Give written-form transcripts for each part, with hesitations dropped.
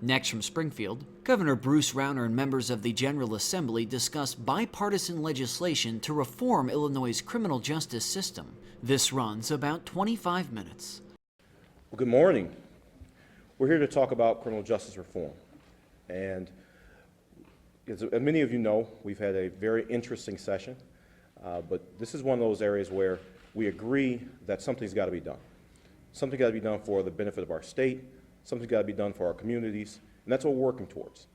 Next from Springfield, Governor Bruce Rauner and members of the General Assembly discussed bipartisan legislation to reform Illinois' criminal justice system. This runs about 25 minutes. Well, good morning. We're here to talk about criminal justice reform. And as many of you know, we've had a very interesting session, but this is one of those areas where we agree that something's got to be done. Something's got to be done for the benefit of our state, something's got to be done for our communities, and that's what we're working towards.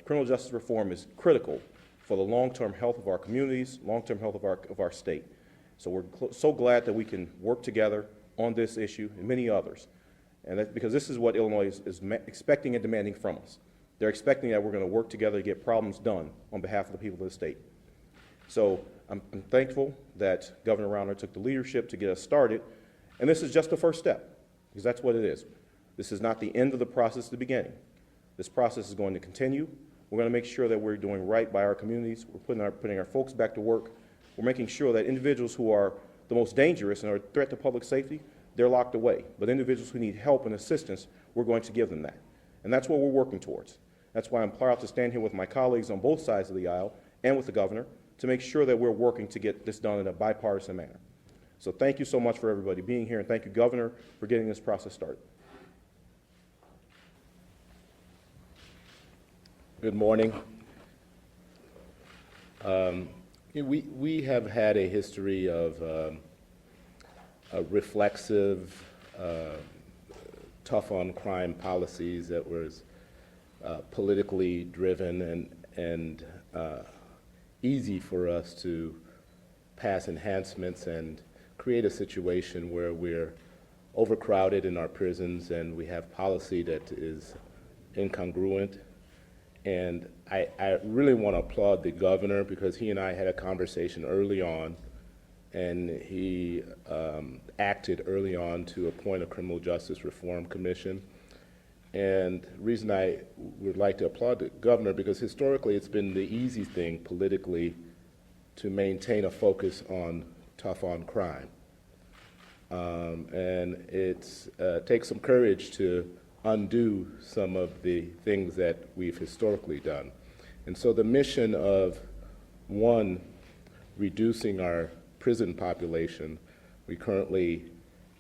Criminal justice reform is critical for the long-term health of our communities, long-term health of our state. So we're so glad that we can work together on this issue and many others. And that's because this is what Illinois is expecting and demanding from us. They're expecting that we're going to work together to get problems done on behalf of the people of the state. So I'm thankful that Governor Rauner took the leadership to get us started. And this is just the first step, because that's what it is. This is not the end of the process, the beginning. This process is going to continue. We're going to make sure that we're doing right by our communities. We're putting our folks back to work. We're making sure that individuals who are the most dangerous and are a threat to public safety, they're locked away. But individuals who need help and assistance, we're going to give them that. And that's what we're working towards. That's why I'm proud to stand here with my colleagues on both sides of the aisle and with the governor to make sure that we're working to get this done in a bipartisan manner. So thank you so much for everybody being here, and thank you, Governor, for getting this process started. Good morning. We have had a history of reflexive, tough on crime policies that was politically driven and easy for us to pass enhancements and create a situation where we're overcrowded in our prisons and we have policy that is incongruent. And I really want to applaud the governor because he and I had a conversation early on, and he acted early on to appoint a Criminal Justice Reform Commission. And the reason I would like to applaud the governor, because historically it's been the easy thing politically to maintain a focus on tough on crime. And it takes some courage to undo some of the things that we've historically done. And so the mission of, one, reducing our prison population. We currently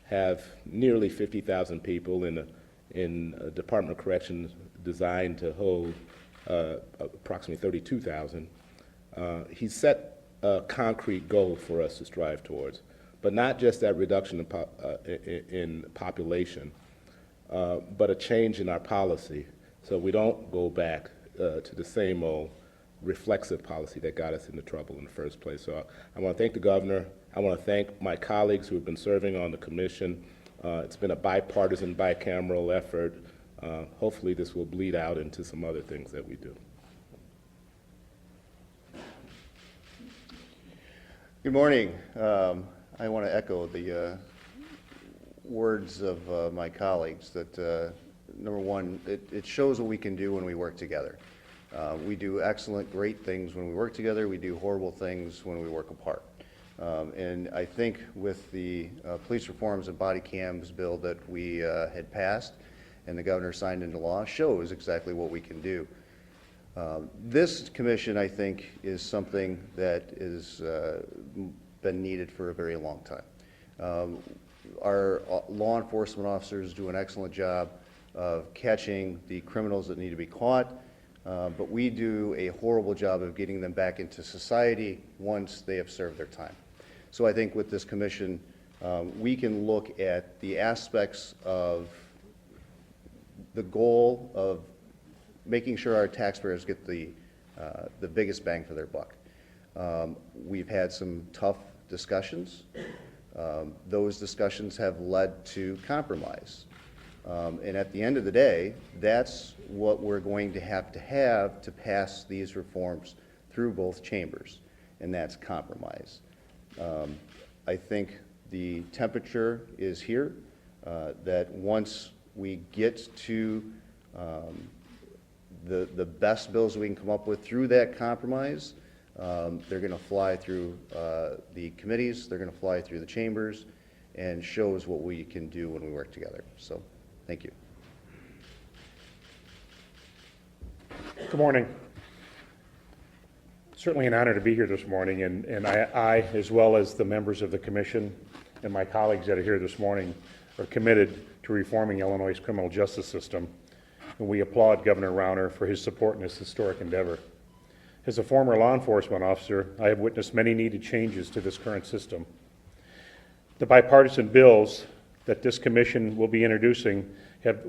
have nearly 50,000 people in a Department of Corrections designed to hold approximately 32,000. He set a concrete goal for us to strive towards, but not just that reduction in population, but a change in our policy so we don't go back to the same old reflexive policy that got us into trouble in the first place. So I want to thank the governor. I want to thank my colleagues who have been serving on the commission. It's been a bipartisan, bicameral effort. Hopefully this will bleed out into some other things that we do. Good morning. I want to echo the words of my colleagues that, number one, it shows what we can do when we work together. We do excellent, great things when we work together. We do horrible things when we work apart. And I think with the police reforms and body cams bill that we had passed and the governor signed into law shows exactly what we can do. This commission, I think, is something that has been needed for a very long time. Our law enforcement officers do an excellent job of catching the criminals that need to be caught, but we do a horrible job of getting them back into society once they have served their time. So I think with this commission, we can look at the aspects of the goal of making sure our taxpayers get the biggest bang for their buck. We've had some tough discussions. Those discussions have led to compromise. And at the end of the day, that's what we're going to have to pass these reforms through both chambers, and that's compromise. I think the temperature is here, that once we get to the best bills we can come up with through that compromise, they're going to fly through the committees, they're going to fly through the chambers, and shows what we can do when we work together. So, thank you. Good morning. Certainly an honor to be here this morning, and I, as well as the members of the commission and my colleagues that are here this morning, are committed to reforming Illinois' criminal justice system, and we applaud Governor Rauner for his support in this historic endeavor. As a former law enforcement officer, I have witnessed many needed changes to this current system. The bipartisan bills that this commission will be introducing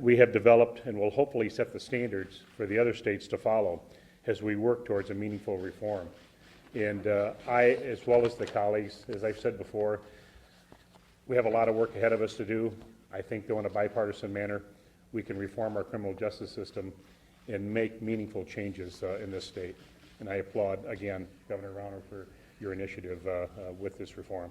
we have developed and will hopefully set the standards for the other states to follow as we work towards a meaningful reform. And I, as well as the colleagues, as I've said before, we have a lot of work ahead of us to do. I think, though, in a bipartisan manner, we can reform our criminal justice system and make meaningful changes in this state. And I applaud, again, Governor Rauner for your initiative with this reform.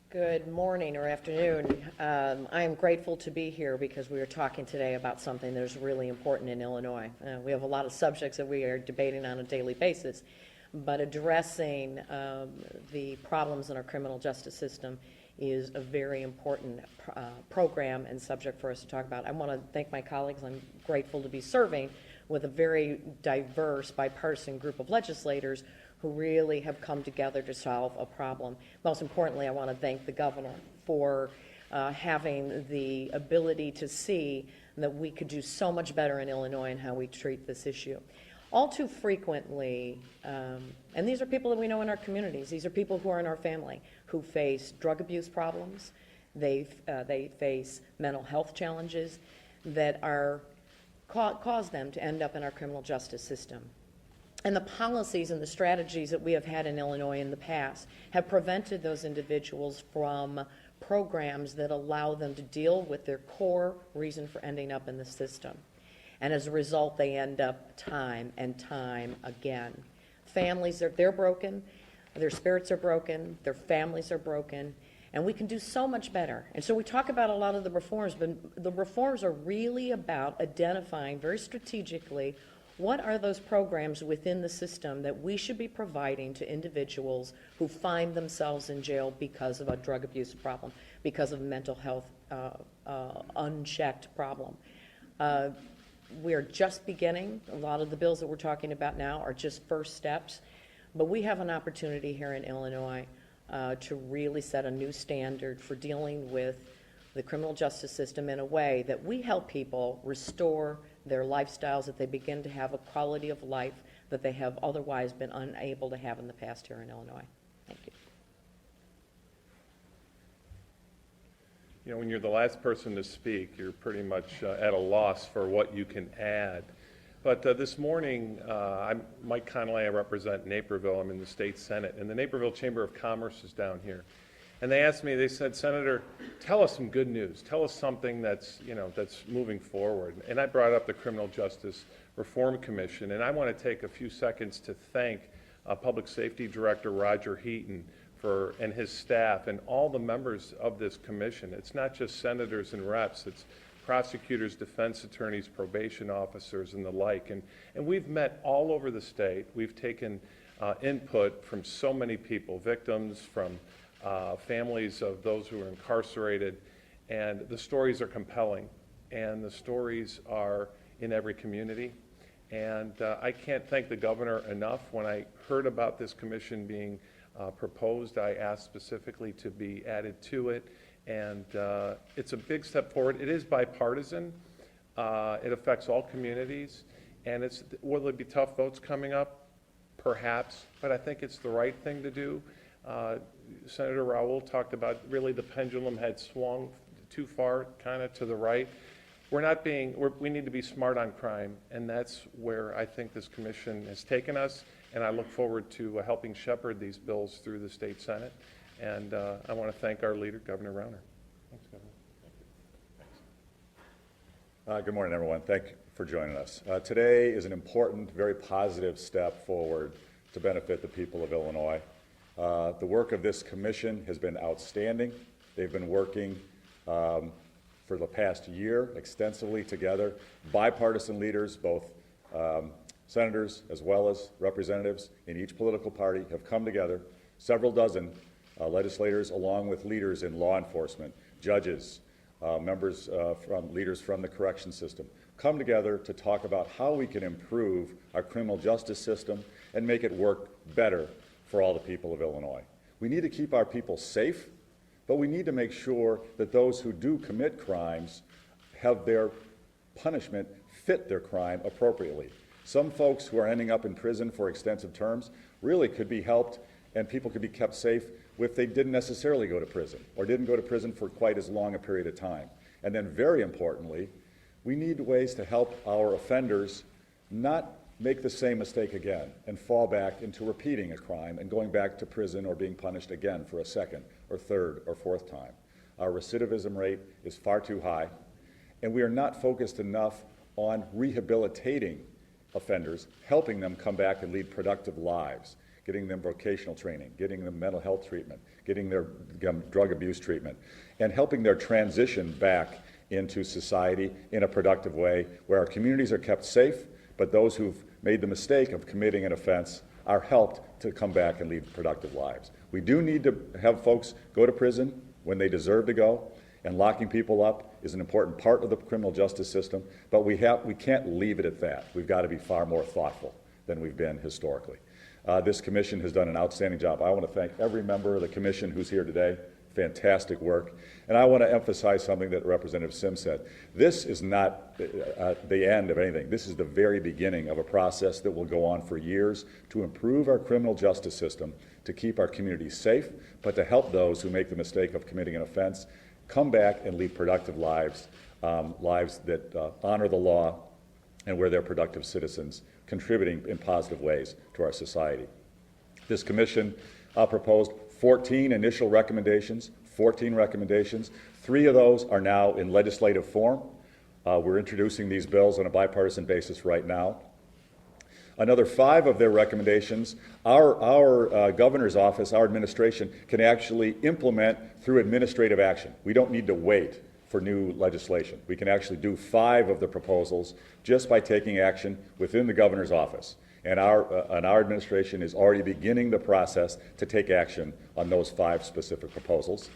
Good morning or afternoon. I am grateful to be here because we are talking today about something that is really important in Illinois. We have a lot of subjects that we are debating on a daily basis, but addressing the problems in our criminal justice system is a very important program and subject for us to talk about. I want to thank my colleagues. I'm grateful to be serving with a very diverse bipartisan group of legislators who really have come together to solve a problem. Most importantly, I want to thank the governor for having the ability to see that we could do so much better in Illinois in how we treat this issue. All too frequently, and these are people that we know in our communities, these are people who are in our family who face drug abuse problems, they face mental health challenges that are cause them to end up in our criminal justice system. And the policies and the strategies that we have had in Illinois in the past have prevented those individuals from programs that allow them to deal with their core reason for ending up in the system. And as a result, they end up time and time again. Families, they're broken, their spirits are broken, their families are broken, and we can do so much better. And so we talk about a lot of the reforms, but the reforms are really about identifying very strategically what are those programs within the system that we should be providing to individuals who find themselves in jail because of a drug abuse problem, because of a mental health unchecked problem. We are just beginning. A lot of the bills that we're talking about now are just first steps, but we have an opportunity here in Illinois to really set a new standard for dealing with the criminal justice system in a way that we help people restore their lifestyles, that they begin to have a quality of life that they have otherwise been unable to have in the past here in Illinois. Thank you. You know, when you're the last person to speak, you're pretty much at a loss for what you can add. But this morning, I'm Mike Connolly. I represent Naperville. I'm in the state Senate, and the Naperville Chamber of Commerce is down here. And they asked me, they said, Senator, tell us some good news. Tell us something that's, that's moving forward. And I brought up the Criminal Justice Reform Commission, and I want to take a few seconds to thank Public Safety Director Roger Heaton and his staff and all the members of this commission. It's not just senators and reps, it's prosecutors, defense attorneys, probation officers, and the like. And we've met all over the state. We've taken input from so many people, victims, from families of those who are incarcerated, and the stories are compelling, and the stories are in every community. And I can't thank the governor enough. When I heard about this commission being proposed, I asked specifically to be added to it, and it's a big step forward. It is bipartisan. It affects all communities, and will there be tough votes coming up? Perhaps, but I think it's the right thing to do. Senator Raoul talked about really the pendulum had swung too far, kind of to the right. We need to be smart on crime, and that's where I think this commission has taken us, and I look forward to helping shepherd these bills through the state Senate. And I want to thank our leader, Governor Rauner. Thanks, Governor. Good morning, everyone. Thank you for joining us. Today is an important, very positive step forward to benefit the people of Illinois. The work of this commission has been outstanding. They've been working for the past year extensively together. Bipartisan leaders, both senators as well as representatives in each political party, have come together. Several dozen legislators, along with leaders in law enforcement, judges, leaders from the correction system, come together to talk about how we can improve our criminal justice system and make it work better for all the people of Illinois. We need to keep our people safe, but we need to make sure that those who do commit crimes have their punishment fit their crime appropriately. Some folks who are ending up in prison for extensive terms really could be helped, and people could be kept safe if they didn't necessarily go to prison or didn't go to prison for quite as long a period of time. And then very importantly, we need ways to help our offenders not make the same mistake again and fall back into repeating a crime and going back to prison or being punished again for a second or third or fourth time. Our recidivism rate is far too high, and we are not focused enough on rehabilitating offenders, helping them come back and lead productive lives, getting them vocational training, getting them mental health treatment, getting their drug abuse treatment, and helping their transition back into society in a productive way where our communities are kept safe, but those who've made the mistake of committing an offense are helped to come back and lead productive lives. We do need to have folks go to prison when they deserve to go, and locking people up is an important part of the criminal justice system, but we can't leave it at that. We've got to be far more thoughtful than we've been historically. This commission has done an outstanding job. I want to thank every member of the commission who's here today. Fantastic work. And I want to emphasize something that Representative Sims said. This is not the end of anything. This is the very beginning of a process that will go on for years to improve our criminal justice system, to keep our communities safe, but to help those who make the mistake of committing an offense come back and lead productive lives, lives that honor the law and where they're productive citizens, contributing in positive ways to our society. This commission proposed 14 initial recommendations, 14 recommendations. 3 of those are now in legislative form. We're introducing these bills on a bipartisan basis right now. Another 5 of their recommendations, our governor's office, our administration, can actually implement through administrative action. We don't need to wait for new legislation. We can actually do 5 of the proposals just by taking action within the governor's office. And our administration is already beginning the process to take action on those 5 specific proposals.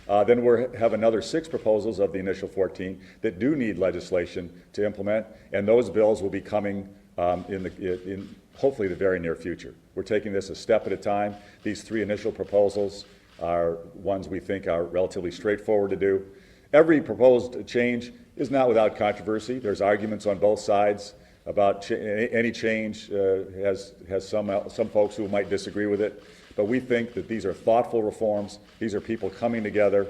Then we have another 6 proposals of the initial 14 that do need legislation to implement, and those bills will be coming in hopefully the very near future. We're taking this a step at a time. These 3 initial proposals are ones we think are relatively straightforward to do. Every proposed change is not without controversy. There's arguments on both sides about any change. Has some folks who might disagree with it, but we think that these are thoughtful reforms. These are people coming together,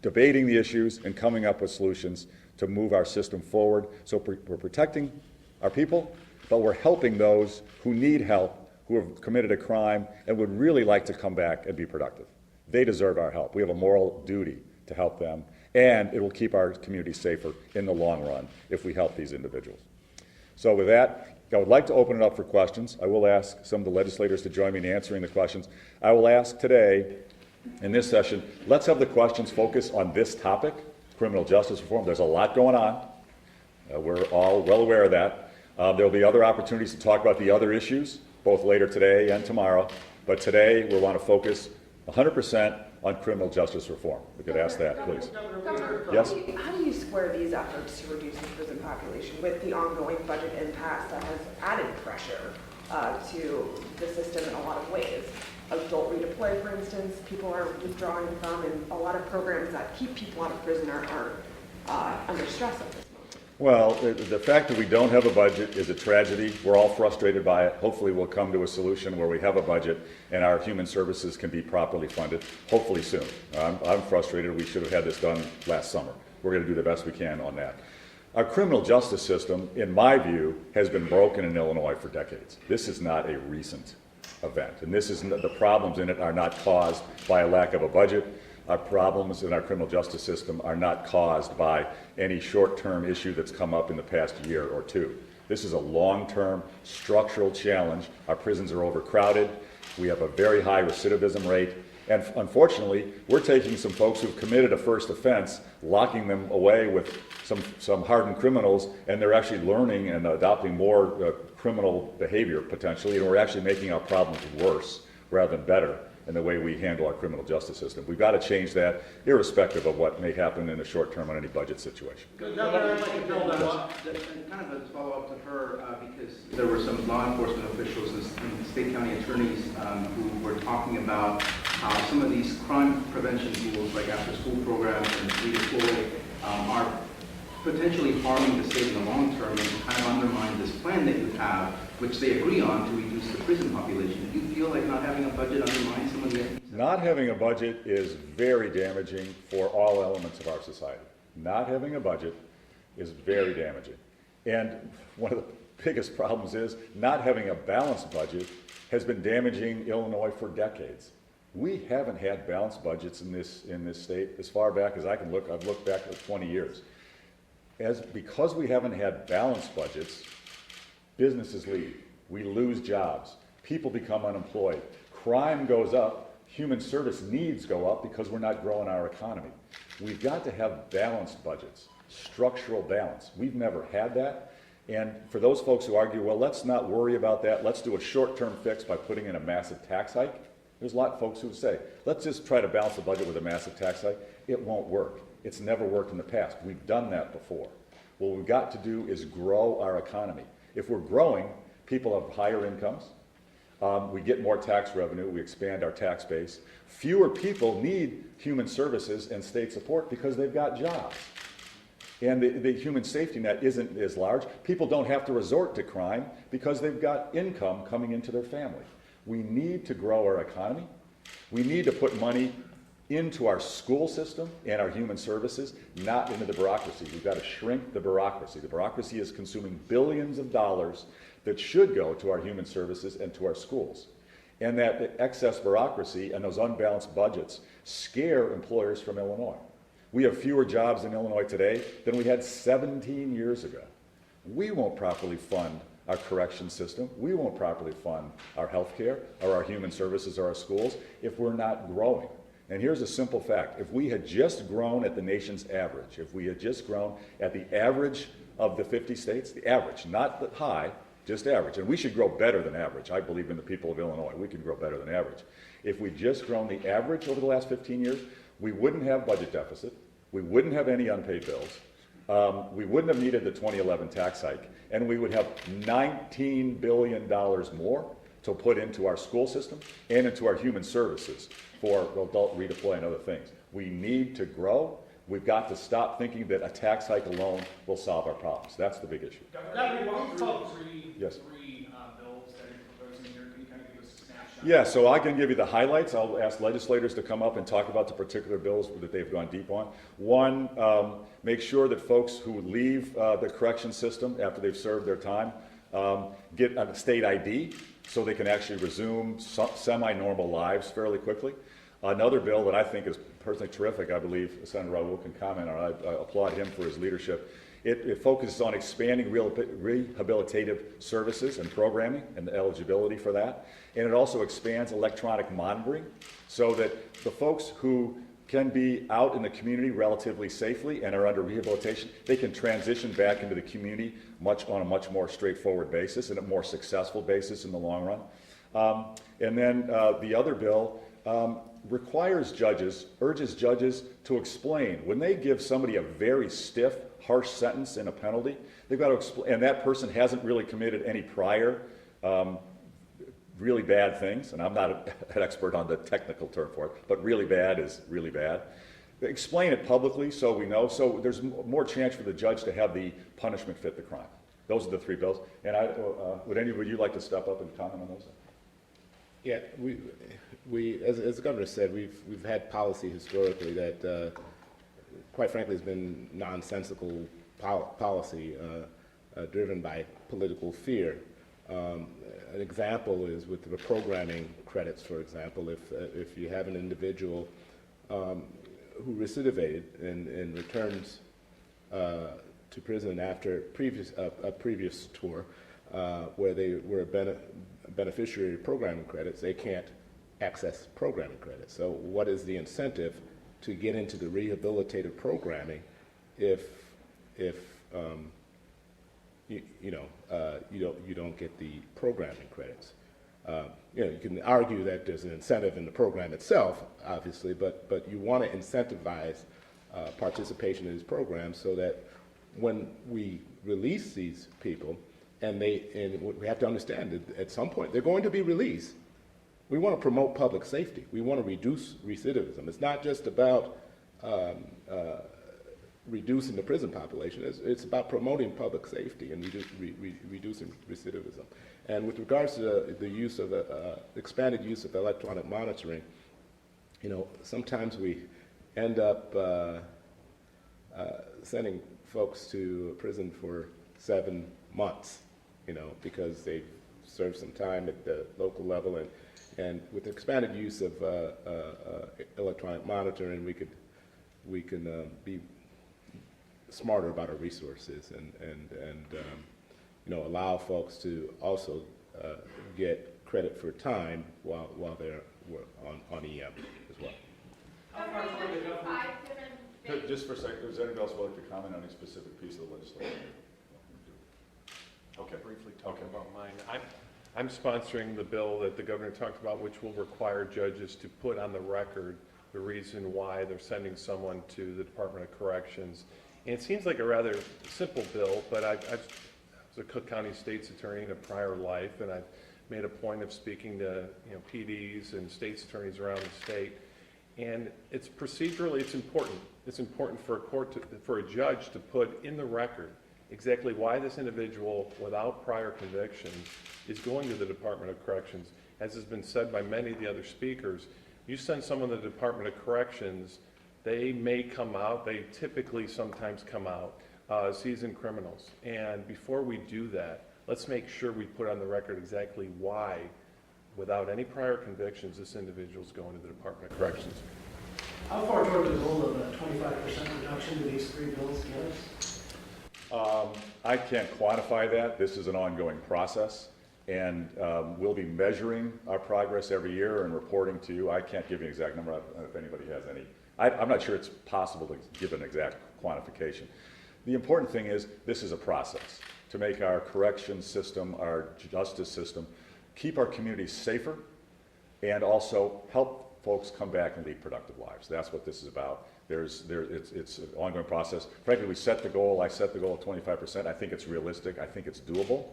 debating the issues, and coming up with solutions to move our system forward. So we're protecting our people, but we're helping those who need help, who have committed a crime and would really like to come back and be productive. They deserve our help. We have a moral duty to help them, and it will keep our community safer in the long run if we help these individuals. So with that, I would like to open it up for questions. I will ask some of the legislators to join me in answering the questions. I will ask today, in this session, let's have the questions focus on this topic, criminal justice reform. There's a lot going on. We're all well aware of that. There will be other opportunities to talk about the other issues, both later today and tomorrow. But today, we want to focus 100% on criminal justice reform. We could ask that, please. Governor, yes? How do you square these efforts to reduce the prison population with the ongoing budget impasse that has added pressure to the system in a lot of ways? Adult redeploy, for instance, people are withdrawing from, and a lot of programs that keep people out of prison are under stress at this moment. Well, the fact that we don't have a budget is a tragedy. We're all frustrated by it. Hopefully we'll come to a solution where we have a budget and our human services can be properly funded, hopefully soon. I'm frustrated. We should have had this done last summer. We're going to do the best we can on that. Our criminal justice system, in my view, has been broken in Illinois for decades. This is not a recent event, and the problems in it are not caused by a lack of a budget. Our problems in our criminal justice system are not caused by any short-term issue that's come up in the past year or 2. This is a long-term structural challenge. Our prisons are overcrowded. We have a very high recidivism rate. And unfortunately, we're taking some folks who've committed a first offense, locking them away with some hardened criminals, and they're actually learning and adopting more criminal behavior potentially, and we're actually making our problems worse rather than better. and the way we handle our criminal justice system. We've got to change that, irrespective of what may happen in the short term on any budget situation. Governor, I'd like to build on and kind of a follow-up to her, because there were some law enforcement officials and state county attorneys who were talking about how some of these crime prevention tools, like after-school programs and redeploy, are potentially harming the state in the long term and kind of undermine this plan that you have, which they agree on to reduce the prison population. Do you feel like not having a budget undermines some of the ideas? Not having a budget is very damaging for all elements of our society. Not having a budget is very damaging. And one of the biggest problems is not having a balanced budget has been damaging Illinois for decades. We haven't had balanced budgets in this state as far back as I can look. I've looked back at 20 years. Because we haven't had balanced budgets, businesses leave. We lose jobs. People become unemployed. Crime goes up. Human service needs go up because we're not growing our economy. We've got to have balanced budgets, structural balance. We've never had that. And for those folks who argue, well, let's not worry about that. Let's do a short-term fix by putting in a massive tax hike. There's a lot of folks who say, let's just try to balance the budget with a massive tax hike. It won't work. It's never worked in the past. We've done that before. What we've got to do is grow our economy. If we're growing, people have higher incomes. We get more tax revenue. We expand our tax base. Fewer people need human services and state support because they've got jobs. And the human safety net isn't as large. People don't have to resort to crime because they've got income coming into their family. We need to grow our economy. We need to put money into our school system and our human services, not into the bureaucracy. We've got to shrink the bureaucracy. The bureaucracy is consuming billions of dollars that should go to our human services and to our schools. And that excess bureaucracy and those unbalanced budgets scare employers from Illinois. We have fewer jobs in Illinois today than we had 17 years ago. We won't properly fund our correction system. We won't properly fund our health care or our human services or our schools if we're not growing. And here's a simple fact. If we had just grown at the nation's average, if we had just grown at the average of the 50 states, the average, not the high, just average. And we should grow better than average. I believe in the people of Illinois. We can grow better than average. If we'd just grown the average over the last 15 years, we wouldn't have budget deficit. We wouldn't have any unpaid bills. We wouldn't have needed the 2011 tax hike. And we would have $19 billion more to put into our school system and into our human services for adult redeploy and other things. We need to grow. We've got to stop thinking that a tax hike alone will solve our problems. That's the big issue. Governor, you walked through three Yes. bills that you're proposing here. Can you kind of give us a snapshot? Yeah, so I can give you the highlights. I'll ask legislators to come up and talk about the particular bills that they've gone deep on. One, make sure that folks who leave the correction system after they've served their time get a state ID so they can actually resume semi-normal lives fairly quickly. Another bill that I think is personally terrific, I believe Senator Raul can comment on, I applaud him for his leadership. It focuses on expanding rehabilitative services and programming and the eligibility for that. And it also expands electronic monitoring so that the folks who can be out in the community relatively safely and are under rehabilitation, they can transition back into the community on a much more straightforward basis and a more successful basis in the long run. And then the other bill urges judges to explain. When they give somebody a very stiff, harsh sentence and a penalty, they've got to explain, and that person hasn't really committed any prior really bad things, and I'm not an expert on the technical term for it, but really bad is really bad. Explain it publicly so we know, so there's more chance for the judge to have the punishment fit the crime. Those are the three bills. And would you like to step up and comment on those? Yeah, we as the governor said, we've had policy historically that, quite frankly, has been nonsensical policy driven by political fear. An example is with the programming credits, for example. If you have an individual who recidivated and returns to prison after a previous tour where they were a beneficiary of programming credits, they can't access programming credits. So what is the incentive to get into the rehabilitative programming if you don't get the programming credits? You can argue that there's an incentive in the program itself, obviously, but you want to incentivize participation in these programs so that when we release these people, and we have to understand that at some point they're going to be released, we want to promote public safety. We want to reduce recidivism. It's not just about reducing the prison population. It's about promoting public safety and reducing recidivism. And with regards to the use of expanded use of electronic monitoring, sometimes we end up sending folks to prison for 7 months, because they've served some time at the local level, and with expanded use of electronic monitoring, we can be smarter about our resources and allow folks to also get credit for time while they're on EM as well. Just for a second, does anybody else would like to comment on any specific piece of the legislation? Okay. Briefly talk about mine. I'm sponsoring the bill that the governor talked about, which will require judges to put on the record the reason why they're sending someone to the Department of Corrections. And it seems like a rather simple bill, but I was a Cook County State's Attorney in a prior life, and I've made a point of speaking to PDs and state's attorneys around the state. And it's procedurally, it's important. It's important for a court for a judge to put in the record exactly why this individual without prior convictions is going to the Department of Corrections. As has been said by many of the other speakers, you send someone to the Department of Corrections, they may come out, they typically sometimes come out seasoned criminals. And before we do that, let's make sure we put on the record exactly why, without any prior convictions, this individual is going to the Department of Corrections. How far toward the goal of a 25% reduction do these 3 bills get us? I can't quantify that. This is an ongoing process, and we'll be measuring our progress every year and reporting to you. I can't give you an exact number. I don't know if anybody has any. I'm not sure it's possible to give an exact quantification. The important thing is this is a process to make our correction system, our justice system, keep our communities safer, and also help folks come back and lead productive lives. That's what this is about. It's an ongoing process. Frankly, we set the goal. I set the goal of 25%. I think it's realistic. I think it's doable.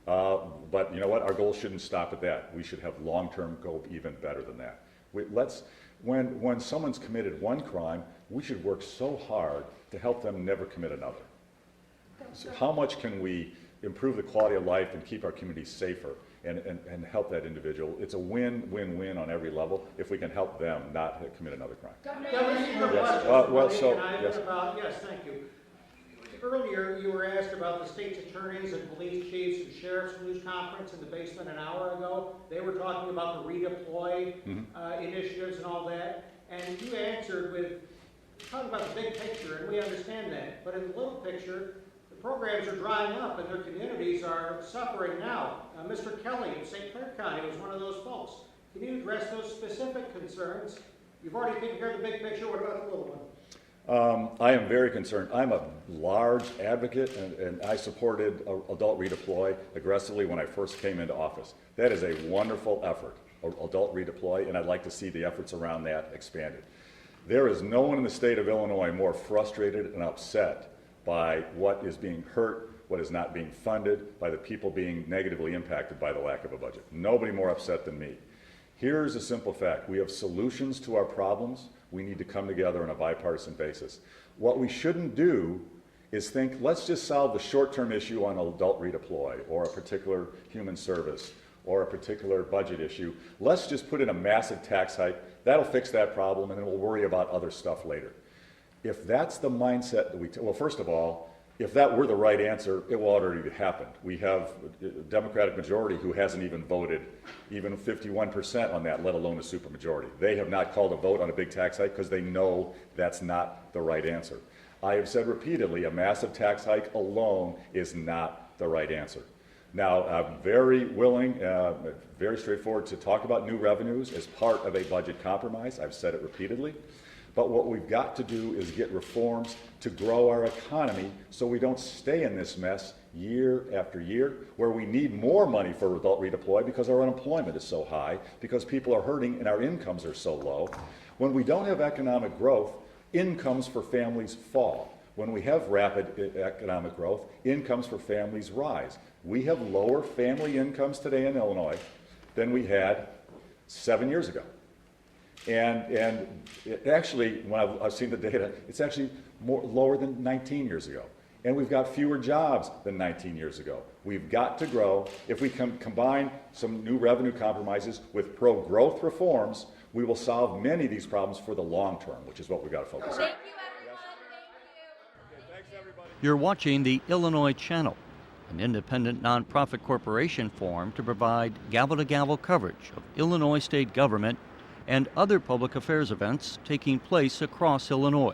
But you know what? Our goal shouldn't stop at that. We should have long-term go even better than that. When someone's committed one crime, we should work so hard to help them never commit another. So how much can we improve the quality of life and keep our communities safer and help that individual? It's a win-win-win on every level if we can help them not commit another crime. Yes, thank you. Earlier, you were asked about the state's attorneys and police chiefs and sheriffs news conference in the basement an hour ago. They were talking about the redeploy initiatives and all that. And you answered with talking about the big picture, and we understand that. But in the little picture, the programs are drying up and their communities are suffering now. Mr. Kelly in St. Clair County was one of those folks. Can you address those specific concerns? You've already taken care of the big picture. What about the little one? I am very concerned. I'm a large advocate, and I supported adult redeploy aggressively when I first came into office. That is a wonderful effort, adult redeploy, and I'd like to see the efforts around that expanded. There is no one in the state of Illinois more frustrated and upset by what is being hurt, what is not being funded, by the people being negatively impacted by the lack of a budget. Nobody more upset than me. Here's a simple fact. We have solutions to our problems. We need to come together on a bipartisan basis. What we shouldn't do is think, let's just solve the short-term issue on adult redeploy or a particular human service or a particular budget issue. Let's just put in a massive tax hike. That'll fix that problem, and then we'll worry about other stuff later. If that's the mindset that well, first of all, if that were the right answer, it will already have happened. We have a Democratic majority who hasn't even voted even 51% on that, let alone a supermajority. They have not called a vote on a big tax hike because they know that's not the right answer. I have said repeatedly, a massive tax hike alone is not the right answer. Now, I'm very willing, very straightforward to talk about new revenues as part of a budget compromise. I've said it repeatedly. But what we've got to do is get reforms to grow our economy so we don't stay in this mess year after year, where we need more money for adult redeploy because our unemployment is so high, because people are hurting and our incomes are so low. When we don't have economic growth, incomes for families fall. When we have rapid economic growth, incomes for families rise. We have lower family incomes today in Illinois than we had 7 years ago. And it actually, when I've seen the data, it's actually lower than 19 years ago. And we've got fewer jobs than 19 years ago. We've got to grow. If we can combine some new revenue compromises with pro-growth reforms, we will solve many of these problems for the long term, which is what we've got to focus on. Thank you, everyone. Thank you. Thanks, everybody. You're watching the Illinois Channel, an independent nonprofit corporation formed to provide gavel-to-gavel coverage of Illinois state government and other public affairs events taking place across Illinois.